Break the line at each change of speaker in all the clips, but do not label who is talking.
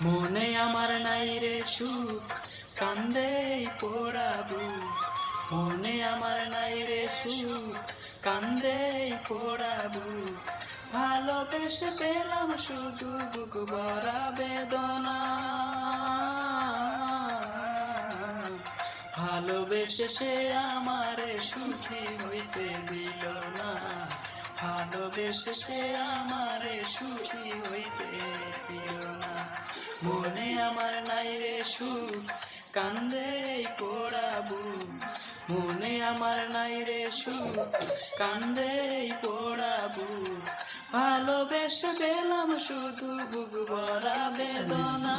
মনে আমার নাই রে সুখ, কান্দে পোড়া বুক। মনে আমার নাই রে সুখ, কান্দে পোড়া বুক। ভালোবেসে পেলাম শুধু বুক ভরা বেদনা। ভালোবেসে সে আমারে সুখী হইতে দিল না। ভালোবেসে সে আমারে সুখী হইতে দিল না। মনে আমার নাই রে সুখ, কান্দে পোড়া বুক। মনে আমার নাই রে সুখ, কান্দে পোড়া বুক। ভালোবেসে পেলাম শুধু বুক ভরা বেদনা।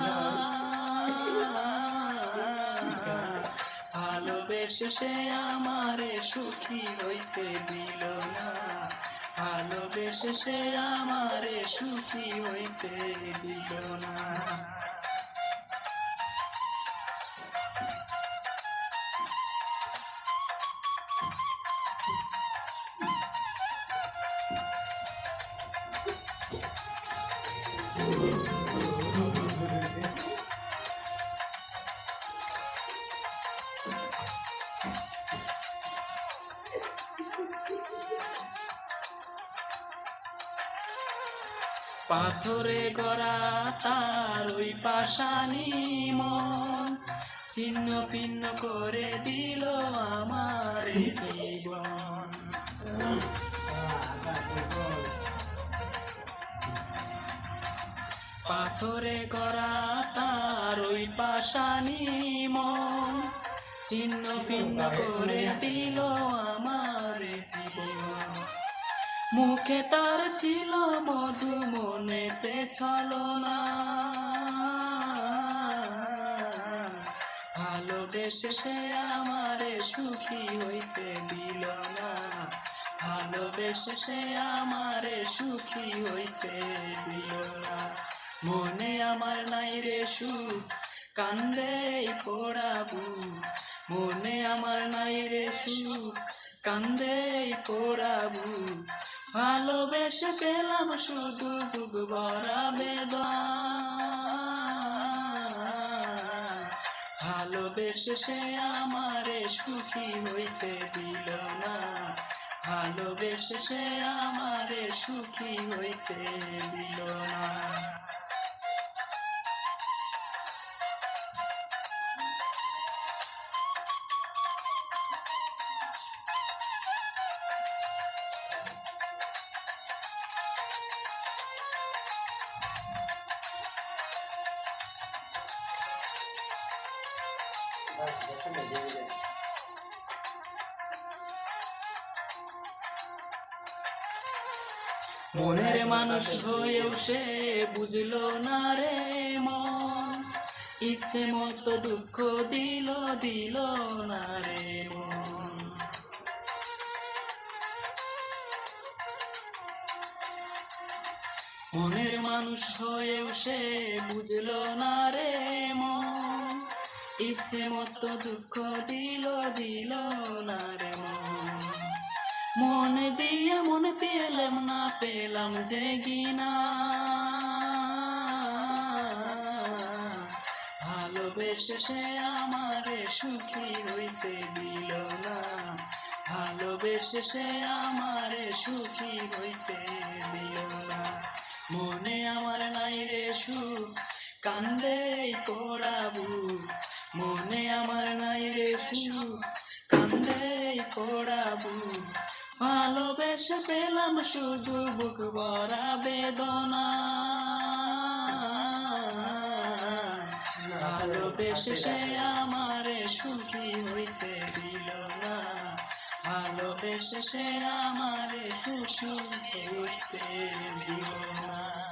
ভালোবেসে সে আমারে সুখী হইতে দিল না। ভালোবেসে সে আমারে সুখী হইতে দিল না। পাথরে গড়া তার ওই পাষাণী মন, ছিন্ন ভিন্ন করে দিল আমার জীবন। পাথরে গড়া তার ওই পাষাণী মন, ছিন্ন ভিন্ন করে দিল আমার জীবন। মুখে তার ছিল মধু, মনেতে ছলনা। ভালোবেসে সে আমারে সুখী হইতে দিল না। ভালোবেসে সে আমারে সুখী হইতে দিল না। মনে আমার নাই রে সুখ, কান্দে পোড়া বুক। মনে আমার নাই রে সুখ, কান্দে পোড়া বুক। ভালোবেসে পেলাম শুধু বুক ভরা বেদনা। ভালোবেসে সে আমারে সুখী হইতে দিল না। ভালোবেসে সে আমারে সুখী হইতে দিল না। মনের মানুষ হয়েও সে বুঝলো না রে মন, ইচ্ছে মতো দুঃখ দিল দিল না রে মন। মনের মানুষ হয়েও সে বুঝলো না রে মন, ইচ্ছে মতো দুঃখ দিল দিল না রে মন। মনে দিয়ে মনে পেলাম না, পেলাম যে গিনা। ভালোবেসে সে আমারে সুখী হইতে দিল না। ভালোবেসে সে আমারে সুখী হইতে দিল না। মনে আমার নাই রে সুখ, কান্দে পোড়া বুক। মনে আমার নাই রে সুখ, কান্দে পোড়া বুক। ভালোবেসে পেলাম শুধু বুক ভরা বেদনা। ভালোবেসে সে আমারে সুখী হইতে দিল না। ভালোবেসে সে আমারে সুখী হইতে দিল না।